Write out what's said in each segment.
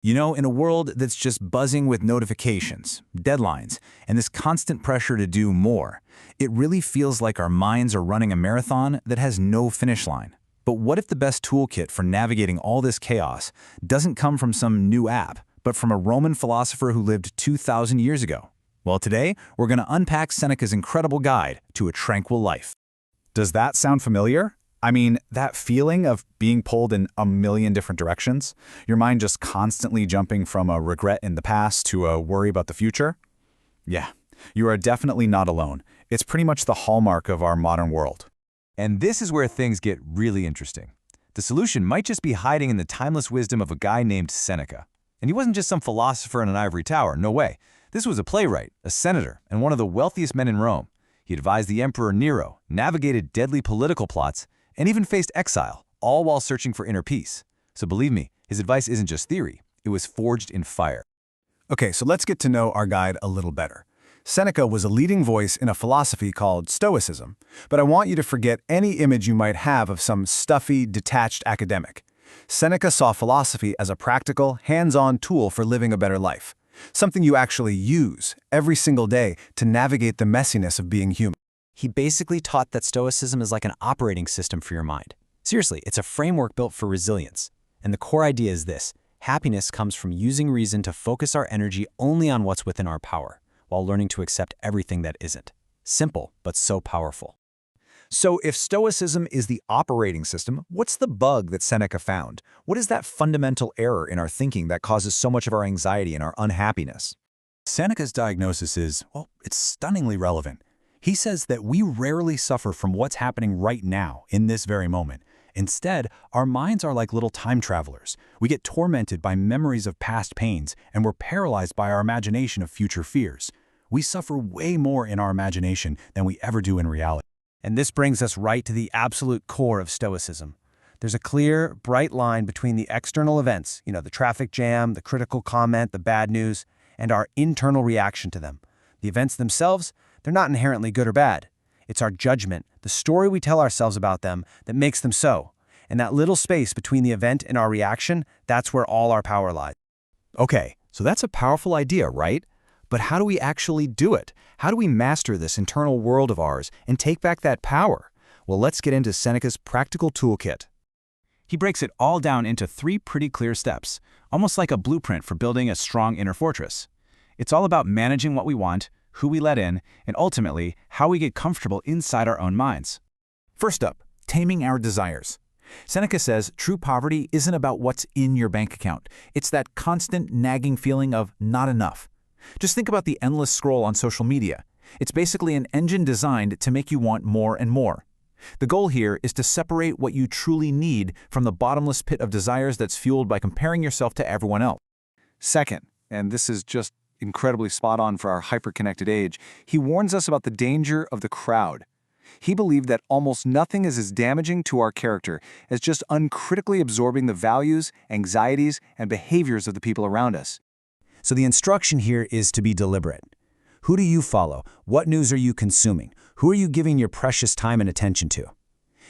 You know, in a world that's just buzzing with notifications, deadlines, and this constant pressure to do more, it really feels like our minds are running a marathon that has no finish line. But what if the best toolkit for navigating all this chaos doesn't come from some new app, but from a Roman philosopher who lived 2,000 years ago? Well, today, we're going to unpack Seneca's incredible guide to a tranquil life. Does that sound familiar? I mean, that feeling of being pulled in a million different directions? Your mind just constantly jumping from a regret in the past to a worry about the future? Yeah, you are definitely not alone. It's pretty much the hallmark of our modern world. And this is where things get really interesting. The solution might just be hiding in the timeless wisdom of a guy named Seneca. And he wasn't just some philosopher in an ivory tower, no way. This was a playwright, a senator, and one of the wealthiest men in Rome. He advised the Emperor Nero, navigated deadly political plots, and even faced exile, all while searching for inner peace. So believe me, his advice isn't just theory, it was forged in fire. Okay, so let's get to know our guide a little better. Seneca was a leading voice in a philosophy called Stoicism, but I want you to forget any image you might have of some stuffy, detached academic. Seneca saw philosophy as a practical, hands-on tool for living a better life, something you actually use every single day to navigate the messiness of being human. He basically taught that Stoicism is like an operating system for your mind. Seriously, it's a framework built for resilience. And the core idea is this: happiness comes from using reason to focus our energy only on what's within our power, while learning to accept everything that isn't. Simple, but so powerful. So if Stoicism is the operating system, what's the bug that Seneca found? What is that fundamental error in our thinking that causes so much of our anxiety and our unhappiness? Seneca's diagnosis is, well, it's stunningly relevant. He says that we rarely suffer from what's happening right now, in this very moment. Instead, our minds are like little time travelers. We get tormented by memories of past pains, and we're paralyzed by our imagination of future fears. We suffer way more in our imagination than we ever do in reality. And this brings us right to the absolute core of Stoicism. There's a clear, bright line between the external events, the traffic jam, the critical comment, the bad news, and our internal reaction to them. The events themselves, they're not inherently good or bad. It's our judgment, the story we tell ourselves about them, that makes them so. And that little space between the event and our reaction, that's where all our power lies. Okay, so that's a powerful idea, right? But how do we actually do it? How do we master this internal world of ours and take back that power? Well, let's get into Seneca's practical toolkit. He breaks it all down into 3 pretty clear steps, almost like a blueprint for building a strong inner fortress. It's all about managing what we want, who we let in, and ultimately, how we get comfortable inside our own minds. First up, taming our desires. Seneca says true poverty isn't about what's in your bank account. It's that constant nagging feeling of not enough. Just think about the endless scroll on social media. It's basically an engine designed to make you want more and more. The goal here is to separate what you truly need from the bottomless pit of desires that's fueled by comparing yourself to everyone else. Second, and this is just incredibly spot on for our hyper-connected age, he warns us about the danger of the crowd. He believed that almost nothing is as damaging to our character as just uncritically absorbing the values, anxieties, and behaviors of the people around us. So the instruction here is to be deliberate. Who do you follow? What news are you consuming? Who are you giving your precious time and attention to?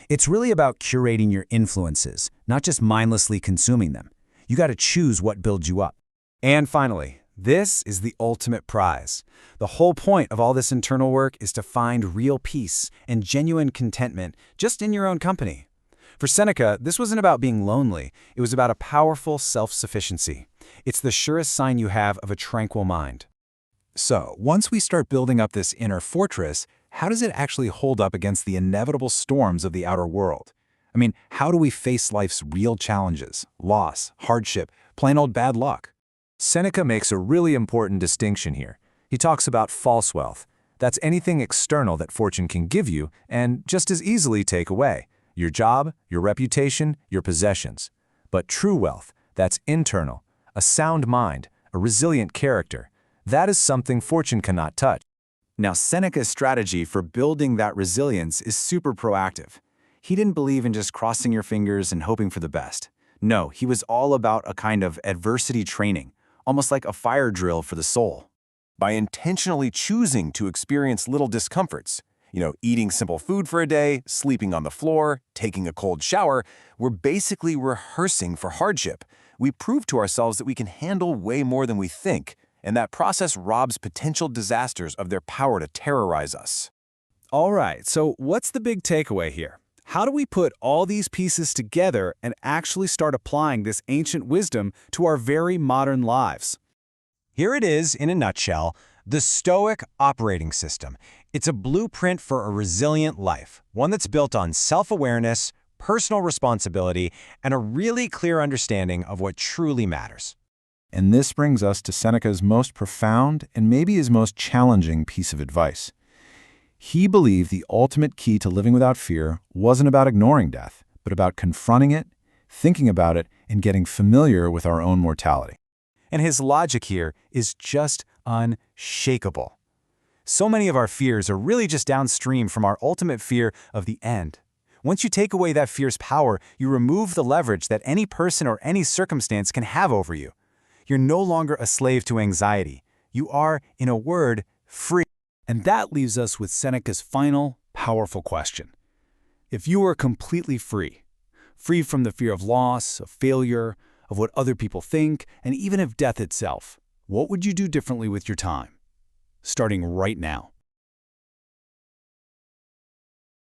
It's really about curating your influences, not just mindlessly consuming them. You got to choose what builds you up. And finally, this is the ultimate prize. The whole point of all this internal work is to find real peace and genuine contentment just in your own company. For Seneca, this wasn't about being lonely. It was about a powerful self-sufficiency. It's the surest sign you have of a tranquil mind. So, once we start building up this inner fortress, how does it actually hold up against the inevitable storms of the outer world? I mean, how do we face life's real challenges, loss, hardship, plain old bad luck? Seneca makes a really important distinction here. He talks about false wealth. That's anything external that fortune can give you and just as easily take away. Your job, your reputation, your possessions. But true wealth, that's internal. A sound mind, a resilient character. That is something fortune cannot touch. Now, Seneca's strategy for building that resilience is super proactive. He didn't believe in just crossing your fingers and hoping for the best. No, he was all about a kind of adversity training, almost like a fire drill for the soul. By intentionally choosing to experience little discomforts, eating simple food for a day, sleeping on the floor, taking a cold shower, we're basically rehearsing for hardship. we prove to ourselves that we can handle way more than we think, and that process robs potential disasters of their power to terrorize us. All right, so what's the big takeaway here? How do we put all these pieces together and actually start applying this ancient wisdom to our very modern lives? Here it is in a nutshell, the Stoic operating system. It's a blueprint for a resilient life, one that's built on self-awareness, personal responsibility, and a really clear understanding of what truly matters. And this brings us to Seneca's most profound and maybe his most challenging piece of advice. He believed the ultimate key to living without fear wasn't about ignoring death, but about confronting it, thinking about it, and getting familiar with our own mortality. And his logic here is just unshakable. So many of our fears are really just downstream from our ultimate fear of the end. Once you take away that fear's power, you remove the leverage that any person or any circumstance can have over you. You're no longer a slave to anxiety. You are, in a word, free. And that leaves us with Seneca's final, powerful question. If you were completely free from the fear of loss, of failure, of what other people think, and even of death itself, what would you do differently with your time? Starting right now.